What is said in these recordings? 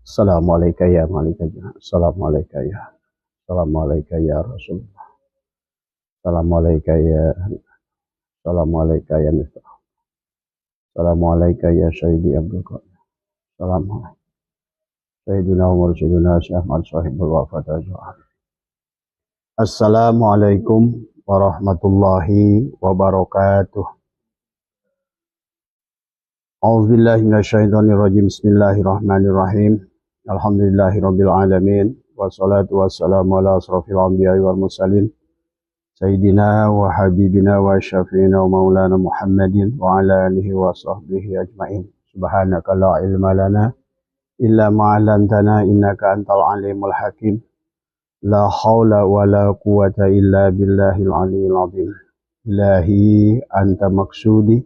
Assalamualaikum ya Malikanya. Assalamualaikum ya. Assalamualaikum ya Rasulullah. Assalamualaikum ya. Assalamualaikum ya Miftah. Assalamualaikum ya Sayyidi Abdul Qadir. Assalamualaikum. Sayyidina Umar Sayyidina Syekh Ahmad Sahibul Wafat Ajwa'an. Assalamualaikum warahmatullahi wabarakatuh. A'udzubillahi minasyaitonirrajim. Bismillahirrahmanirrahim. Alhamdulillahirabbil alamin. Wassalatu wassalamu ala asrofil anbiya'i wal mursalin. Sayyidina wa habibina wa syafi'ina wa maulana Muhammadin wa ala alihi wa sahbihi ajma'in. Subhanaka la ilma lana illa ma 'allamtana innaka antal alimul hakim. La haula wa la quwata illa billahil aliyyil azim. Ilahi anta maksudi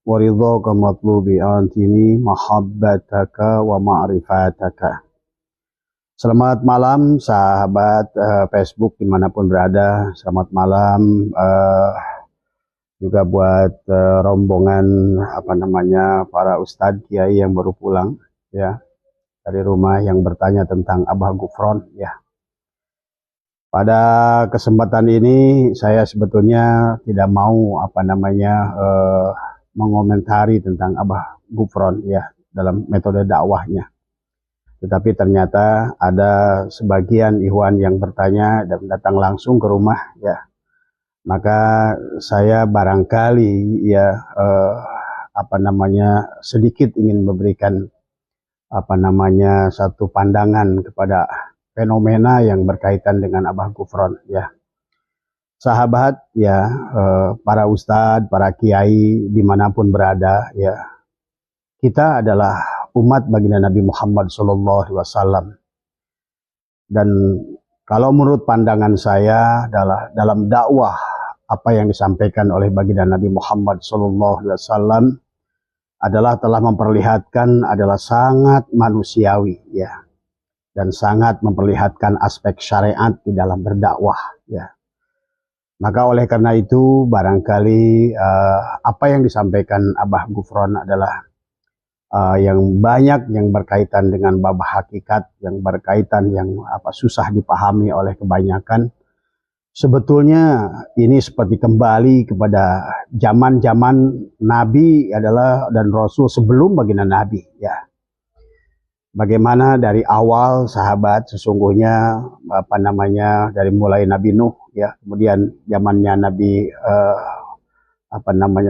wa ridhaka matlubi antini mahabbataka wa ma'rifataka. Selamat malam sahabat Facebook dimanapun berada. Selamat malam juga buat rombongan para ustadz kiai yang baru pulang ya dari rumah yang bertanya tentang Abah Gufron ya. Pada kesempatan ini saya sebetulnya tidak mau mengomentari tentang Abah Gufron ya dalam metode dakwahnya. Tetapi ternyata ada sebagian ikhwan yang bertanya dan datang langsung ke rumah ya. Maka saya barangkali ya sedikit ingin memberikan satu pandangan kepada fenomena yang berkaitan dengan Abah Gufron ya. Sahabat ya, para ustadz, para kiai dimanapun berada ya, kita adalah umat baginda Nabi Muhammad SAW. Dan kalau menurut pandangan saya adalah dalam dakwah apa yang disampaikan oleh baginda Nabi Muhammad SAW adalah telah memperlihatkan adalah sangat manusiawi ya, dan sangat memperlihatkan aspek syariat di dalam berdakwah ya. Maka oleh karena itu barangkali apa yang disampaikan Abah Gufron adalah yang banyak yang berkaitan dengan bab hakikat, yang berkaitan yang susah dipahami oleh kebanyakan. Sebetulnya ini seperti kembali kepada zaman-zaman Nabi adalah dan Rasul sebelum baginda Nabi ya. Bagaimana dari awal sahabat sesungguhnya dari mulai Nabi Nuh ya, kemudian zamannya Nabi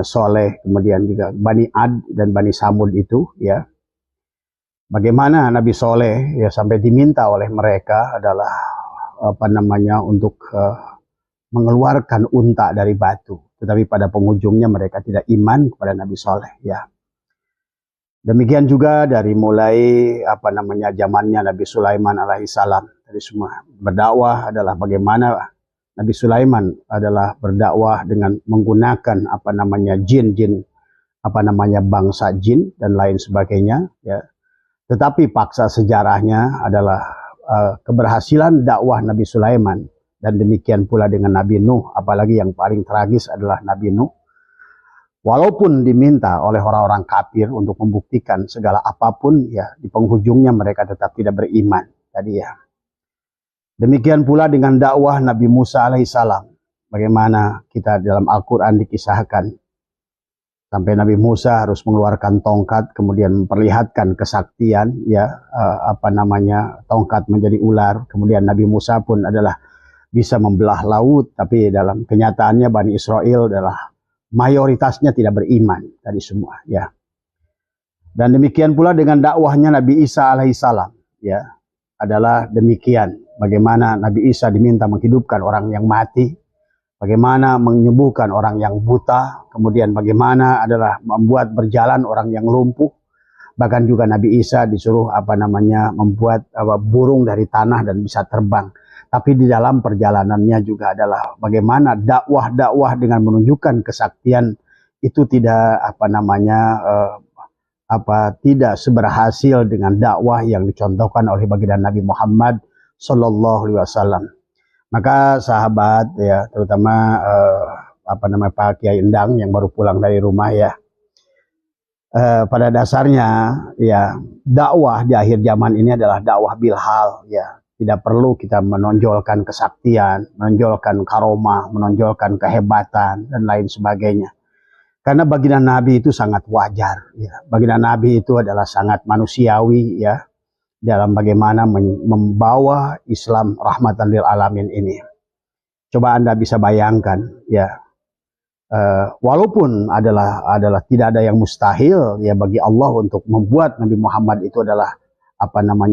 Soleh, kemudian juga Bani Ad dan Bani Samud itu ya. Bagaimana Nabi Soleh ya sampai diminta oleh mereka adalah untuk mengeluarkan unta dari batu, tetapi pada penghujungnya mereka tidak iman kepada Nabi Soleh ya. Demikian juga dari mulai zamannya Nabi Sulaiman alaihissalam. Dari semua berdakwah adalah bagaimana Nabi Sulaiman adalah berdakwah dengan menggunakan jin-jin bangsa jin dan lain sebagainya ya. Tetapi paksa sejarahnya adalah keberhasilan dakwah Nabi Sulaiman, dan demikian pula dengan Nabi Nuh, apalagi yang paling tragis adalah Nabi Nuh. Walaupun diminta oleh orang-orang kafir untuk membuktikan segala apapun ya, di penghujungnya mereka tetap tidak beriman tadi ya. Demikian pula dengan dakwah Nabi Musa alaihissalam. Bagaimana kita dalam Al-Quran dikisahkan sampai Nabi Musa harus mengeluarkan tongkat, kemudian memperlihatkan kesaktian ya, tongkat menjadi ular. Kemudian Nabi Musa pun adalah bisa membelah laut, tapi dalam kenyataannya Bani Israel adalah mayoritasnya tidak beriman tadi semua ya. Dan demikian pula dengan dakwahnya Nabi Isa alaihissalam ya, adalah demikian. Bagaimana Nabi Isa diminta menghidupkan orang yang mati, bagaimana menyembuhkan orang yang buta, kemudian bagaimana adalah membuat berjalan orang yang lumpuh. Bahkan juga Nabi Isa disuruh membuat burung dari tanah dan bisa terbang. Tapi di dalam perjalanannya juga adalah bagaimana dakwah-dakwah dengan menunjukkan kesaktian itu tidak tidak seberhasil dengan dakwah yang dicontohkan oleh baginda Nabi Muhammad SAW. Maka sahabat ya, terutama Pak Kiai Endang yang baru pulang dari rumah ya, pada dasarnya ya dakwah di akhir zaman ini adalah dakwah bilhal ya. Tidak perlu kita menonjolkan kesaktian, menonjolkan karomah, menonjolkan kehebatan dan lain sebagainya. Karena baginda Nabi itu sangat wajar ya. Baginda Nabi itu adalah sangat manusiawi ya dalam bagaimana membawa Islam rahmatan lil alamin ini. Coba Anda bisa bayangkan ya. Walaupun adalah tidak ada yang mustahil ya bagi Allah untuk membuat Nabi Muhammad itu adalah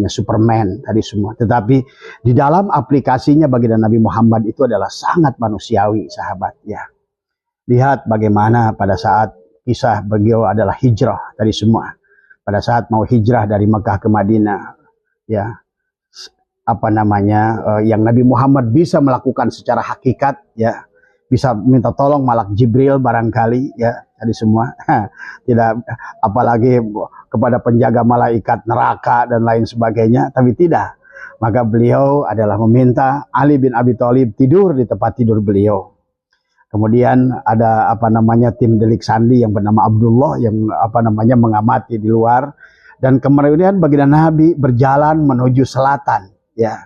Superman tadi semua, tetapi di dalam aplikasinya baginda Nabi Muhammad itu adalah sangat manusiawi, sahabat ya. Lihat bagaimana pada saat kisah beliau adalah hijrah tadi semua, pada saat mau hijrah dari Mekah ke Madinah ya, yang Nabi Muhammad bisa melakukan secara hakikat ya, bisa minta tolong malak Jibril barangkali ya tadi semua, tidak apalagi kepada penjaga malaikat neraka dan lain sebagainya, tapi tidak, maka beliau adalah meminta Ali bin Abi Thalib tidur di tempat tidur beliau. Kemudian ada tim delik sandi yang bernama Abdullah yang mengamati di luar, dan kemudian baginda Nabi berjalan menuju selatan ya,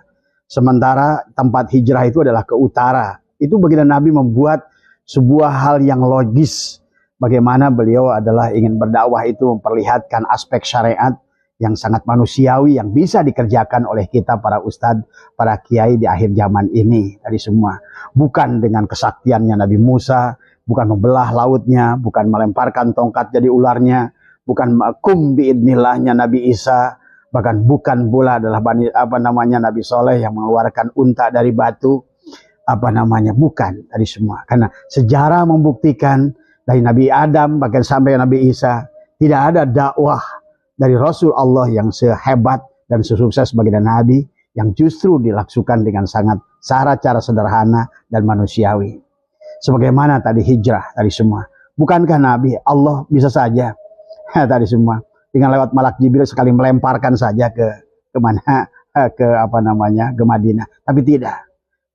sementara tempat hijrah itu adalah ke utara. Itu baginda Nabi membuat sebuah hal yang logis, bagaimana beliau adalah ingin berdakwah itu memperlihatkan aspek syariat yang sangat manusiawi yang bisa dikerjakan oleh kita para ustadz, para kiai di akhir zaman ini tadi semua. Bukan dengan kesaktiannya Nabi Musa, bukan membelah lautnya, bukan melemparkan tongkat jadi ularnya, bukan kum biidnillahnya Nabi Isa, bahkan bukan pula adalah Nabi Soleh yang mengeluarkan unta dari batu. Bukan tadi semua, karena sejarah membuktikan dari Nabi Adam bahkan sampai Nabi Isa tidak ada dakwah dari Rasul Allah yang sehebat dan sesukses baginda Nabi, yang justru dilakukan dengan sangat cara sederhana dan manusiawi. Sebagaimana tadi hijrah tadi semua, bukankah Nabi Allah bisa saja tadi semua dengan lewat malak Jibril sekali melemparkan saja ke Madinah, tapi tidak.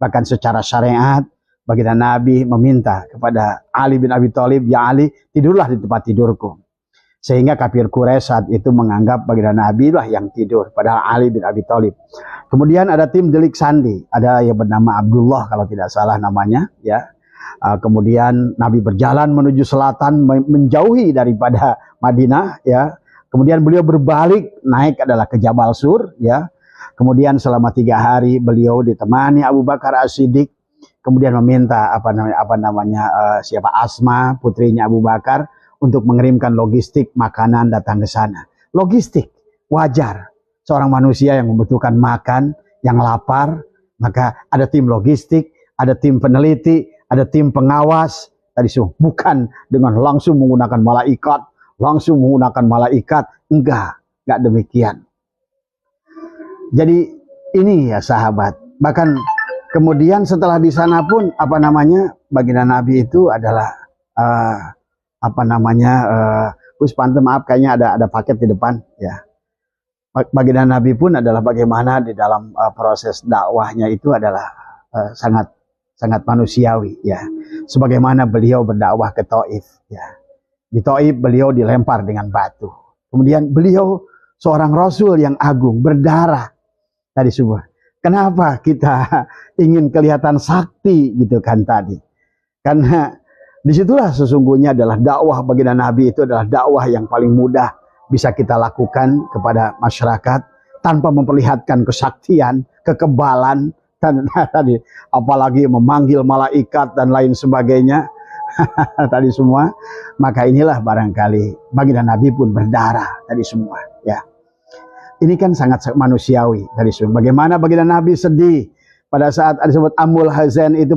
Bahkan secara syariat baginda Nabi meminta kepada Ali bin Abi Thalib, ya Ali, tidurlah di tempat tidurku. Sehingga kafir Quraisy saat itu menganggap baginda Nabi lah yang tidur, padahal Ali bin Abi Thalib. Kemudian ada tim delik sandi, ada yang bernama Abdullah kalau tidak salah namanya ya. Kemudian Nabi berjalan menuju selatan, menjauhi daripada Madinah ya. Kemudian beliau berbalik naik adalah ke Jabal Sur ya. Kemudian selama 3 hari beliau ditemani Abu Bakar As-Siddiq, kemudian meminta Asma putrinya Abu Bakar untuk mengirimkan logistik makanan datang ke sana. Logistik wajar, seorang manusia yang membutuhkan makan, yang lapar, maka ada tim logistik, ada tim peneliti, ada tim pengawas tadi semua, bukan dengan langsung menggunakan malaikat, enggak demikian. Jadi ini ya sahabat, bahkan kemudian setelah di sana pun baginda Nabi itu adalah maaf kayaknya ada paket di depan ya. Baginda Nabi pun adalah bagaimana di dalam proses dakwahnya itu adalah sangat manusiawi ya. Sebagaimana beliau berdakwah ke Taif ya. Di Taif beliau dilempar dengan batu. Kemudian beliau seorang rasul yang agung, berdarah tadi semua. Kenapa kita ingin kelihatan sakti gitu kan tadi? Karena disitulah sesungguhnya adalah dakwah baginda Nabi itu adalah dakwah yang paling mudah bisa kita lakukan kepada masyarakat tanpa memperlihatkan kesaktian, kekebalan, dan tadi apalagi memanggil malaikat dan lain sebagainya tadi semua. Maka inilah barangkali baginda Nabi pun berdarah tadi semua ya. Ini kan sangat manusiawi tadi semua. Bagaimana baginda Nabi sedih pada saat disebut Amul Hazan itu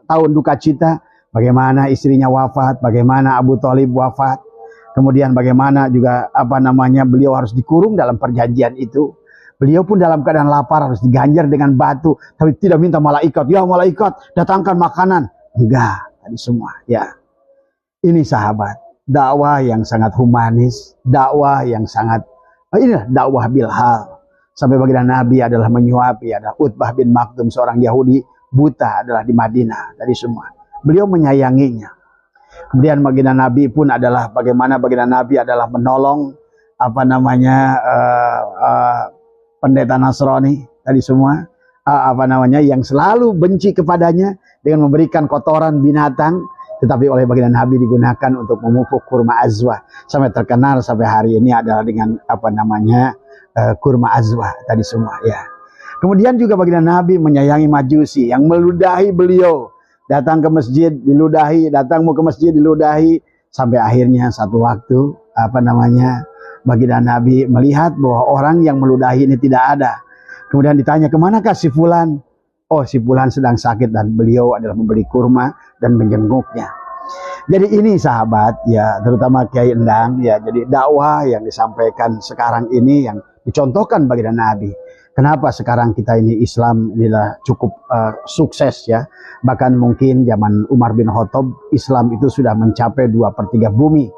tahun duka cita, bagaimana istrinya wafat, bagaimana Abu Thalib wafat, kemudian bagaimana juga beliau harus dikurung dalam perjanjian itu. Beliau pun dalam keadaan lapar harus diganjar dengan batu, tapi tidak minta malaikat, ya malaikat datangkan makanan. Enggak, tadi semua ya. Ini sahabat, dakwah yang sangat humanis, dakwah yang sangat inilah dakwah bilhal. Sampai baginda Nabi adalah menyuapi, ada Utbah bin Maktum, seorang Yahudi buta adalah di Madinah tadi semua. Beliau menyayanginya. Kemudian baginda Nabi pun adalah bagaimana baginda Nabi adalah menolong pendeta Nasrani tadi semua, yang selalu benci kepadanya dengan memberikan kotoran binatang, tetapi oleh baginda Nabi digunakan untuk memupuk kurma azwa, sampai terkenal sampai hari ini adalah dengan kurma azwa tadi semua ya. Kemudian juga baginda Nabi menyayangi Majusi yang meludahi beliau, datang ke masjid diludahi, datang mau ke masjid diludahi, sampai akhirnya satu waktu baginda Nabi melihat bahwa orang yang meludahi ini tidak ada. Kemudian ditanya, kemanakah si fulan? Oh, si fulan sedang sakit, dan beliau adalah membeli kurma dan menjenguknya. Jadi ini sahabat ya, terutama Kiai Endang ya, jadi dakwah yang disampaikan sekarang ini yang dicontohkan baginda Nabi. Kenapa sekarang kita ini Islam inilah cukup sukses ya. Bahkan mungkin zaman Umar bin Khattab Islam itu sudah mencapai 2/3 bumi.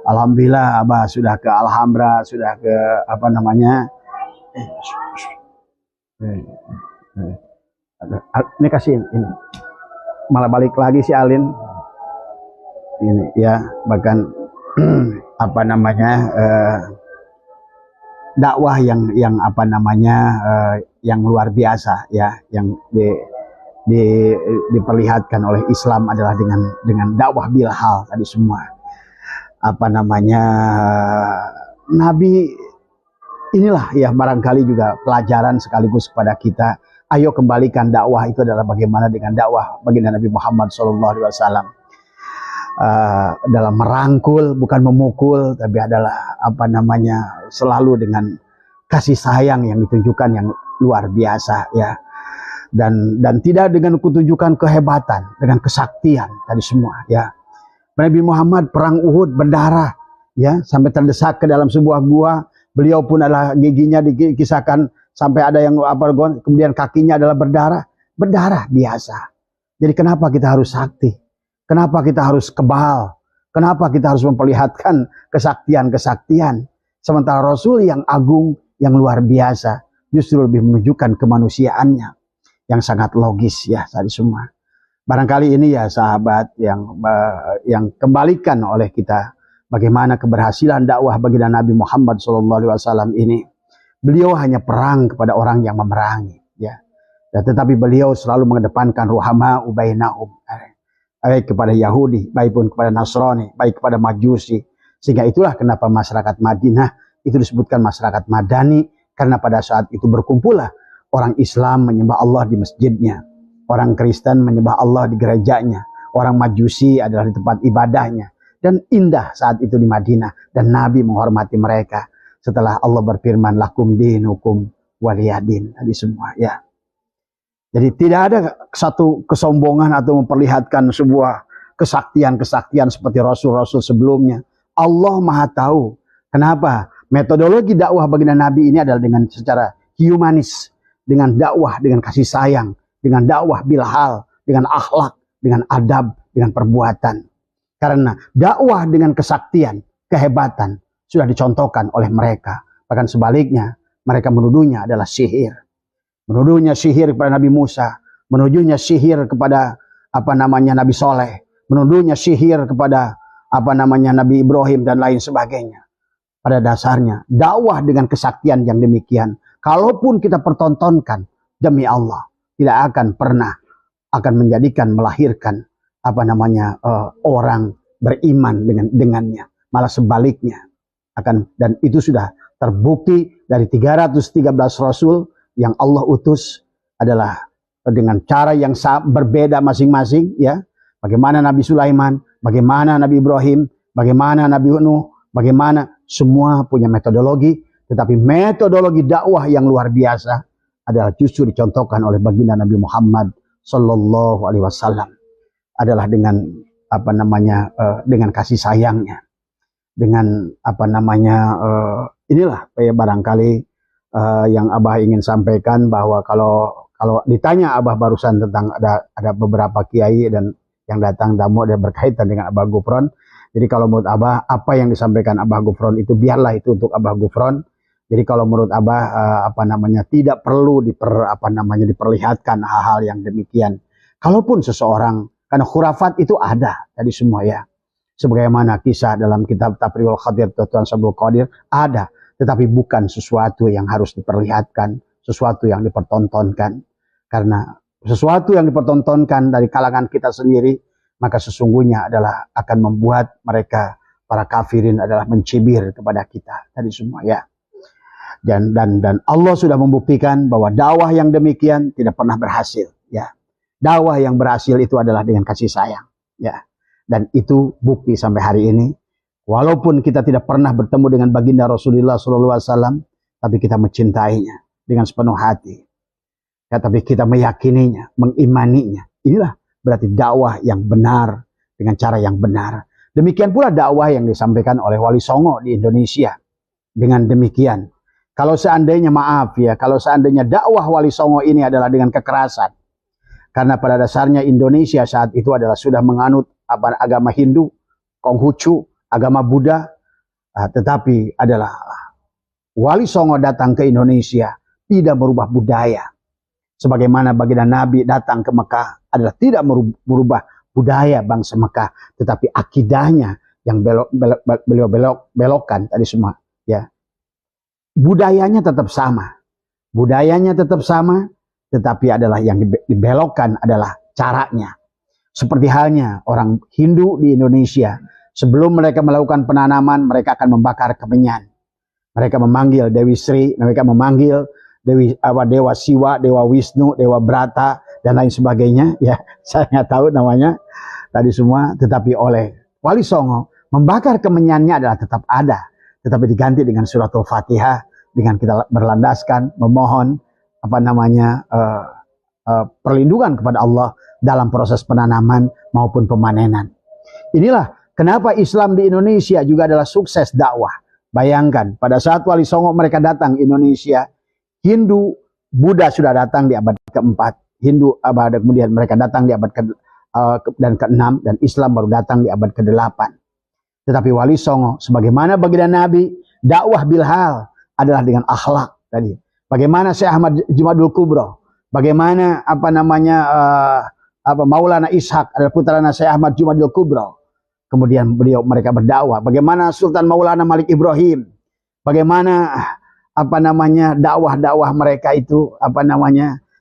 Alhamdulillah Abah sudah ke Alhambra, sudah ke ini kasih ini. Malah balik lagi si Alin. Ini ya, bahkan dakwah yang yang luar biasa ya, yang diperlihatkan oleh Islam adalah dengan dakwah bilhal tadi semua. Nabi inilah ya barangkali juga pelajaran sekaligus kepada kita. Ayo kembalikan dakwah itu adalah bagaimana dengan dakwah baginda Nabi Muhammad SAW. Dalam merangkul, bukan memukul, tapi adalah selalu dengan kasih sayang yang ditunjukkan yang luar biasa ya, dan tidak dengan kutunjukkan kehebatan, dengan kesaktian tadi semua ya. Nabi Muhammad perang Uhud berdarah ya, sampai terdesak ke dalam sebuah gua, beliau pun adalah giginya dikisahkan sampai ada yang kemudian kakinya adalah berdarah biasa. Jadi kenapa kita harus sakti? Kenapa kita harus kebal? Kenapa kita harus memperlihatkan kesaktian-kesaktian? Sementara Rasul yang agung, yang luar biasa, justru lebih menunjukkan kemanusiaannya yang sangat logis ya tadi semua. Barangkali ini ya sahabat yang kembalikan oleh kita bagaimana keberhasilan dakwah baginda Nabi Muhammad SAW ini. Beliau hanya perang kepada orang yang memerangi ya. Tetapi beliau selalu mengedepankan ruhama ubainahum, baik kepada Yahudi, baik pun kepada Nasrani, baik kepada Majusi. Sehingga itulah kenapa masyarakat Madinah itu disebutkan masyarakat Madani, karena pada saat itu berkumpullah orang Islam menyembah Allah di masjidnya, orang Kristen menyembah Allah di gerejanya, orang Majusi adalah di tempat ibadahnya. Dan indah saat itu di Madinah, dan Nabi menghormati mereka setelah Allah berfirman lakum dinukum waliyadin tadi semua ya. Jadi tidak ada satu kesombongan atau memperlihatkan sebuah kesaktian-kesaktian seperti Rasul-Rasul sebelumnya. Allah Maha tahu. Kenapa? Metodologi dakwah baginda Nabi ini adalah dengan secara humanis, dengan dakwah, dengan kasih sayang, dengan dakwah bilhal, dengan akhlak, dengan adab, dengan perbuatan. Karena dakwah dengan kesaktian, kehebatan sudah dicontohkan oleh mereka. Bahkan sebaliknya, mereka menuduhnya adalah sihir. Menuduhnya sihir kepada Nabi Musa, menuduhnya sihir kepada Nabi Soleh, menuduhnya sihir kepada Nabi Ibrahim dan lain sebagainya. Pada dasarnya dakwah dengan kesaktian yang demikian, kalaupun kita pertontonkan, demi Allah tidak akan pernah akan melahirkan orang beriman dengannya. Malah sebaliknya dan itu sudah terbukti dari 313 Rasul yang Allah utus adalah dengan cara yang berbeda masing-masing ya. Bagaimana Nabi Sulaiman, bagaimana Nabi Ibrahim, bagaimana Nabi Nuh, bagaimana semua punya metodologi, tetapi metodologi dakwah yang luar biasa adalah justru dicontohkan oleh baginda Nabi Muhammad sallallahu alaihi wasallam, adalah dengan dengan kasih sayangnya, dengan inilah ya barangkali yang Abah ingin sampaikan, bahwa kalau ditanya Abah barusan tentang ada beberapa kiai dan yang datang tamu ada berkaitan dengan Abah Gufron. Jadi kalau menurut Abah apa yang disampaikan Abah Gufron itu biarlah itu untuk Abah Gufron. Jadi kalau menurut Abah tidak perlu diperlihatkan hal-hal yang demikian. Kalaupun seseorang, karena khurafat itu ada tadi semua ya. Sebagaimana kisah dalam kitab Tafriul Qadir Tuan Sabul Qadir ada, tetapi bukan sesuatu yang harus diperlihatkan, sesuatu yang dipertontonkan. Karena sesuatu yang dipertontonkan dari kalangan kita sendiri, maka sesungguhnya adalah akan membuat mereka para kafirin adalah mencibir kepada kita tadi semua ya. Dan Allah sudah membuktikan bahwa dakwah yang demikian tidak pernah berhasil ya. Dakwah yang berhasil itu adalah dengan kasih sayang ya. Dan itu bukti sampai hari ini. Walaupun kita tidak pernah bertemu dengan baginda Rasulullah SAW, tapi kita mencintainya dengan sepenuh hati. Ya, tapi kita meyakininya, mengimaninya. Inilah berarti dakwah yang benar dengan cara yang benar. Demikian pula dakwah yang disampaikan oleh Wali Songo di Indonesia. Dengan demikian, kalau seandainya kalau seandainya dakwah Wali Songo ini adalah dengan kekerasan, karena pada dasarnya Indonesia saat itu adalah sudah menganut agama Hindu, Konghucu, agama Buddha, tetapi adalah Wali Songo datang ke Indonesia tidak merubah budaya. Sebagaimana baginda Nabi datang ke Mekah adalah tidak merubah budaya bangsa Mekah, tetapi akidahnya yang beliau belokkan tadi semua. Ya, budayanya tetap sama, tetapi adalah yang dibelokkan adalah caranya. Seperti halnya orang Hindu di Indonesia, sebelum mereka melakukan penanaman, mereka akan membakar kemenyan. Mereka memanggil Dewi Sri, mereka memanggil Dewa Siwa, Dewa Wisnu, Dewa Brata, dan lain sebagainya. Ya, saya nggak tahu namanya tadi semua. Tetapi oleh Wali Songo, membakar kemenyannya adalah tetap ada, tetapi diganti dengan suratul Fatihah, dengan kita berlandaskan, memohon perlindungan kepada Allah dalam proses penanaman maupun pemanenan. Inilah kenapa Islam di Indonesia juga adalah sukses dakwah. Bayangkan pada saat Wali Songo mereka datang Indonesia, Hindu, Buddha sudah datang di abad ke-4, kemudian mereka datang di abad ke-6, dan Islam baru datang di abad ke-8. Tetapi Wali Songo, sebagaimana baginda Nabi, dakwah bilhal adalah dengan akhlak tadi. Bagaimana Syekh Ahmad Jumadul Kubro, bagaimana Maulana Ishak adalah putranya Syekh Ahmad Jumadil Kubro. Kemudian mereka berdakwah. Bagaimana Sultan Maulana Malik Ibrahim. Bagaimana dakwah-dakwah mereka itu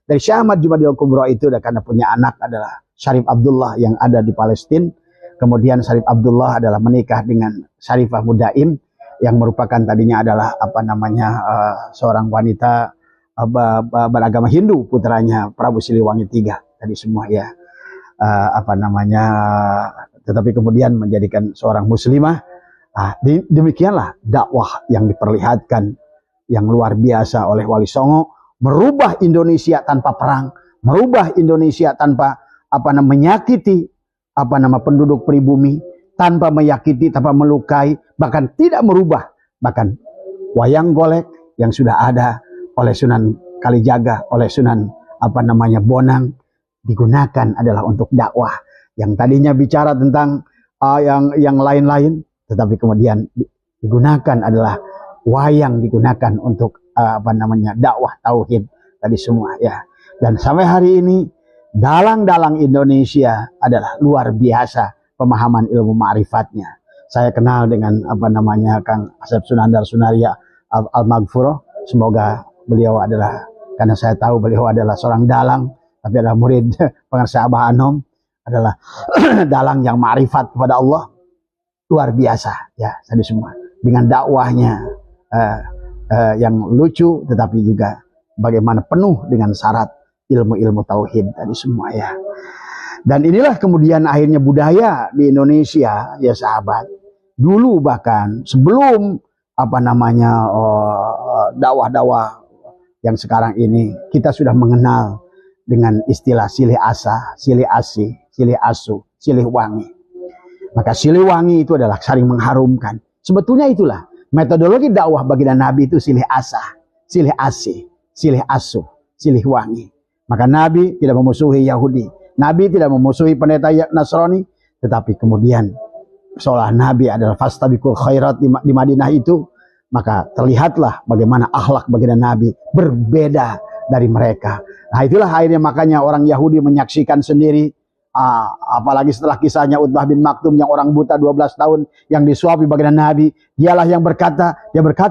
dari Syekh Ahmad Jumadil Kubro itu karena punya anak adalah Syarif Abdullah yang ada di Palestina. Kemudian Syarif Abdullah adalah menikah dengan Syarifah Mudaim yang merupakan tadinya adalah seorang wanita beragama Hindu, putranya Prabu Siliwangi III tadi semua ya. Tetapi kemudian menjadikan seorang muslimah. Demikianlah dakwah yang diperlihatkan yang luar biasa oleh Wali Songo, merubah Indonesia tanpa perang, merubah Indonesia tanpa menyakiti penduduk pribumi, tanpa menyakiti, tanpa melukai, bahkan tidak merubah. Bahkan wayang golek yang sudah ada oleh Sunan Kalijaga, oleh Sunan Bonang, digunakan adalah untuk dakwah. Yang tadinya bicara tentang yang lain-lain, tetapi kemudian digunakan adalah wayang, digunakan untuk dakwah tauhid tadi semua ya. Dan sampai hari ini dalang-dalang Indonesia adalah luar biasa pemahaman ilmu ma'rifatnya. Saya kenal dengan Kang Asep Sunandar Sunaria Al-Maghfurah. Semoga beliau adalah, karena saya tahu beliau adalah seorang dalang, tapi adalah murid pengarsa Abah Anom, adalah dalang yang ma'rifat kepada Allah luar biasa ya tadi semua, dengan dakwahnya yang lucu, tetapi juga bagaimana penuh dengan syarat ilmu-ilmu tauhid tadi semua ya. Dan inilah kemudian akhirnya budaya di Indonesia ya sahabat. Dulu bahkan sebelum dakwah-dakwah yang sekarang ini, kita sudah mengenal dengan istilah silih asa, silih asi, silih asu, silih wangi. Maka silih wangi itu adalah saling mengharumkan. Sebetulnya itulah metodologi dakwah baginda Nabi, itu silih asa, silih asi, silih asu, silih wangi. Maka Nabi tidak memusuhi Yahudi, Nabi tidak memusuhi pendeta Nasrani, tetapi kemudian seolah Nabi adalah fastabiqul khairat di Madinah itu, maka terlihatlah bagaimana akhlak baginda Nabi berbeda dari mereka. Nah itulah akhirnya makanya orang Yahudi menyaksikan sendiri Apalagi setelah kisahnya Utbah bin Maktum yang orang buta 12 tahun yang disuapi baginda Nabi, dia berkata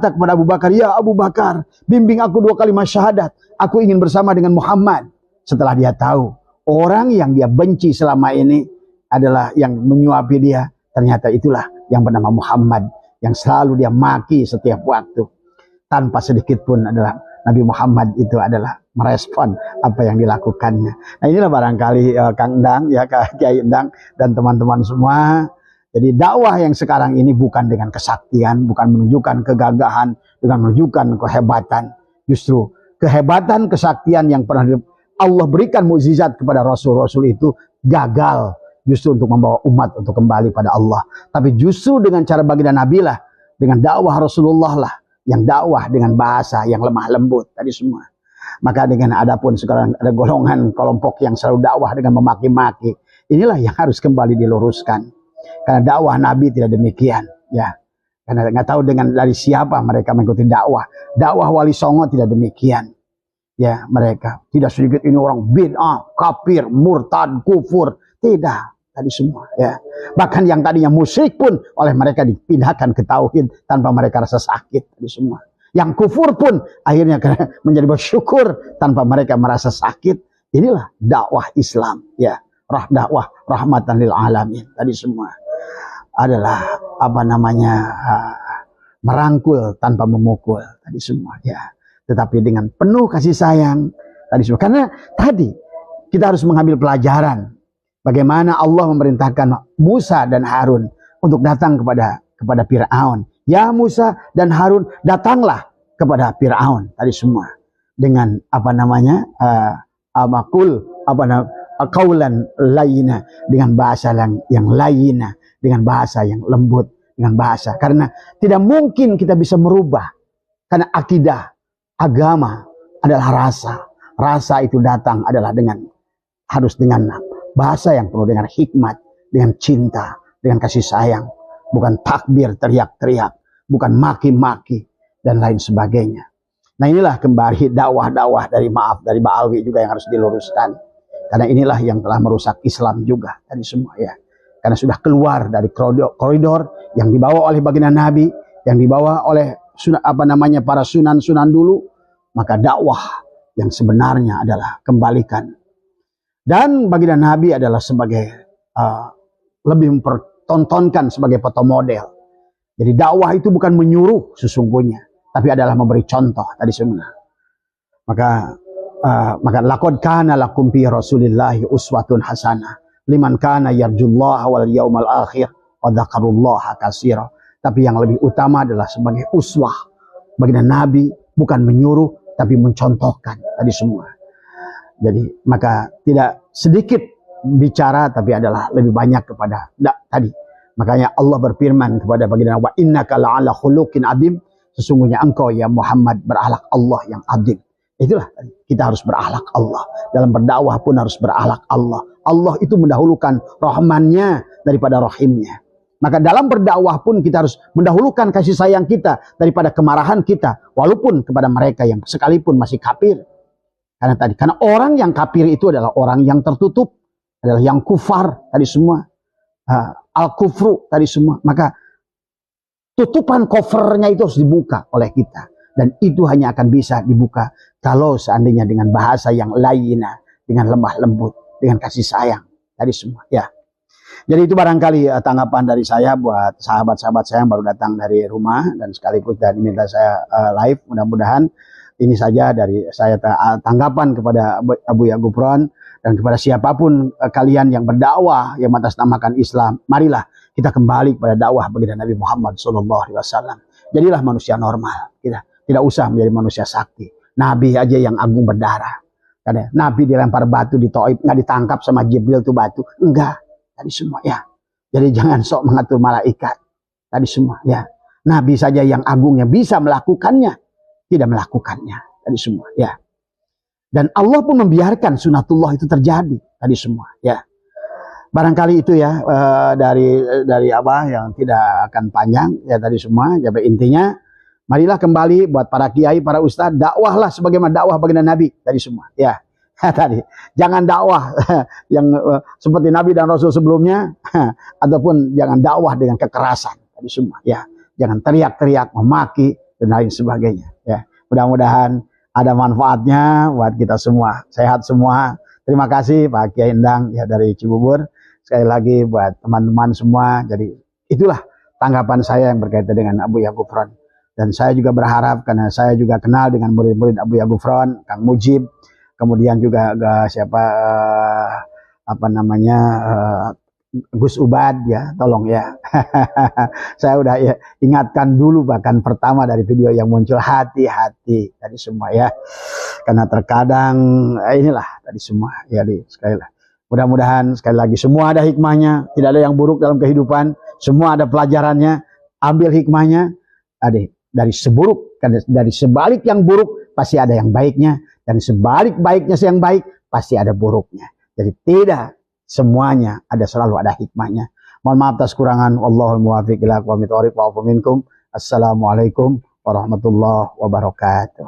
kepada Abu Bakar, "Ya Abu Bakar, bimbing aku 2 kalimat syahadat. Aku ingin bersama dengan Muhammad." Setelah dia tahu orang yang dia benci selama ini adalah yang menyuapi dia, ternyata itulah yang bernama Muhammad yang selalu dia maki setiap waktu. Tanpa sedikit pun adalah Nabi Muhammad itu adalah merespon apa yang dilakukannya. Nah inilah barangkali Kang Endang, ya Kiai Endang dan teman-teman semua. Jadi dakwah yang sekarang ini bukan dengan kesaktian, bukan menunjukkan kegagahan, dengan menunjukkan kehebatan. Justru kehebatan, kesaktian yang pernah Allah berikan mukjizat kepada Rasul-Rasul itu gagal justru untuk membawa umat untuk kembali pada Allah. Tapi justru dengan cara baginda Nabi lah, dengan dakwah Rasulullah lah, yang dakwah dengan bahasa yang lemah lembut tadi semua. Maka dengan adapun sekarang ada golongan kelompok yang selalu dakwah dengan memaki-maki, inilah yang harus kembali diluruskan. Karena dakwah Nabi tidak demikian, ya. Karena nggak tahu dari siapa mereka mengikuti dakwah. Dakwah Wali Songo tidak demikian. Ya, mereka tidak sedikit ini orang bid'ah, kafir, murtad, kufur, tidak. Tadi semua, ya. Bahkan yang tadinya musyrik pun oleh mereka dipindahkan ke tauhid tanpa mereka rasa sakit, tadi semua. Yang kufur pun akhirnya menjadi bersyukur tanpa mereka merasa sakit. Inilah dakwah Islam, ya. Dakwah rahmatan lil alamin. Tadi semua adalah merangkul tanpa memukul, tadi semua, ya. Tetapi dengan penuh kasih sayang, tadi semua. Karena tadi kita harus mengambil pelajaran bagaimana Allah memerintahkan Musa dan Harun untuk datang kepada Fir'aun. Ya Musa dan Harun, datanglah kepada Fir'aun. Tadi semua dengan qaulan layyina, dengan bahasa yang layyina, dengan bahasa yang lembut, dengan bahasa. Karena tidak mungkin kita bisa merubah. Karena akidah, agama adalah rasa. Rasa itu datang adalah harus dengan bahasa yang penuh dengan hikmat, dengan cinta, dengan kasih sayang. Bukan takbir, teriak-teriak, bukan maki-maki, dan lain sebagainya. Nah inilah kembali dakwah-dakwah dari Ba'alwi juga yang harus diluruskan. Karena inilah yang telah merusak Islam juga. Tadi semua, ya. Karena sudah keluar dari koridor yang dibawa oleh baginda Nabi, yang dibawa oleh para sunan-sunan dulu. Maka dakwah yang sebenarnya adalah kembalikan. Dan baginda Nabi adalah sebagai lebih mempertontonkan sebagai foto model. Jadi dakwah itu bukan menyuruh sesungguhnya, tapi adalah memberi contoh tadi semua. Maka laqad kana lakum fi Rasulillahi uswatun hasanah liman kana yarjullaha wal yaumal akhir wa dzakarullaha katsira. Tapi yang lebih utama adalah sebagai uswah baginda Nabi, bukan menyuruh tapi mencontohkan tadi semua. Jadi maka tidak sedikit bicara tapi adalah lebih banyak kepada tadi. Makanya Allah berfirman kepada baginda, wa innaka la'ala khuluqin adim, sesungguhnya engkau ya Muhammad berakhlak Allah yang adim. Itulah kita harus berakhlak Allah. Dalam berdakwah pun harus berakhlak Allah. Allah itu mendahulukan rahmannya daripada rahimnya. Maka dalam berdakwah pun kita harus mendahulukan kasih sayang kita daripada kemarahan kita, walaupun kepada mereka yang sekalipun masih kafir. Karena orang yang kafir itu adalah orang yang tertutup, adalah yang kufar tadi semua. Al-kufru tadi semua. Maka tutupan covernya itu harus dibuka oleh kita. Dan itu hanya akan bisa dibuka kalau seandainya dengan bahasa yang lainnya, dengan lemah lembut, dengan kasih sayang tadi semua, ya. Jadi itu barangkali tanggapan dari saya buat sahabat-sahabat saya yang baru datang dari rumah dan sekaligus dan minta saya live. Mudah-mudahan ini saja dari saya tanggapan kepada Abu Ya Gufron dan kepada siapapun kalian yang berdakwah yang mengatasnamakan Islam. Marilah kita kembali kepada dakwah baginda Nabi Muhammad SAW. Jadilah manusia normal. Kita tidak usah menjadi manusia sakti. Nabi aja yang agung berdarah. Karena Nabi dilempar batu di Taif, nggak ditangkap sama Jibril tuh batu. Enggak. Tadi semua, ya. Jadi jangan sok mengatur malaikat. Tadi semua, ya. Nabi saja yang agungnya bisa melakukannya, tidak melakukannya. Tadi semua, ya. Dan Allah pun membiarkan sunatullah itu terjadi. Tadi semua, ya. Barangkali itu ya dari apa yang tidak akan panjang ya tadi semua. Jadi intinya marilah kembali buat para kiai, para ustadz, dakwahlah sebagaimana dakwah baginda Nabi tadi semua. Ya, tadi jangan dakwah yang seperti Nabi dan Rasul sebelumnya, ataupun jangan dakwah dengan kekerasan tadi semua ya, jangan teriak-teriak, memaki dan lain sebagainya ya. Mudah-mudahan ada manfaatnya buat kita semua, sehat semua. Terima kasih Pak Kiai Endang ya dari Cibubur, sekali lagi buat teman-teman semua. Jadi itulah tanggapan saya yang berkaitan dengan Abuya Ghufron. Dan saya juga berharap, karena saya juga kenal dengan murid-murid Abuya Ghufron, Kang Mujib, kemudian juga Gus Ubad ya, tolong ya. Saya udah ya, ingatkan dulu bahkan pertama dari video yang muncul, hati-hati tadi semua ya. Karena terkadang inilah tadi semua ya, sekali lagi. Mudah-mudahan sekali lagi semua ada hikmahnya, tidak ada yang buruk dalam kehidupan, semua ada pelajarannya, ambil hikmahnya. Dari seburuk, dari sebalik yang buruk pasti ada yang baiknya, dan sebalik baiknya yang baik pasti ada buruknya. Jadi tidak semuanya selalu ada hikmahnya. Mohon maaf atas kurangan. Wallahul muwaffiq ila aqwamit thoriq wa afu minkum. Assalamualaikum warahmatullahi wabarakatuh.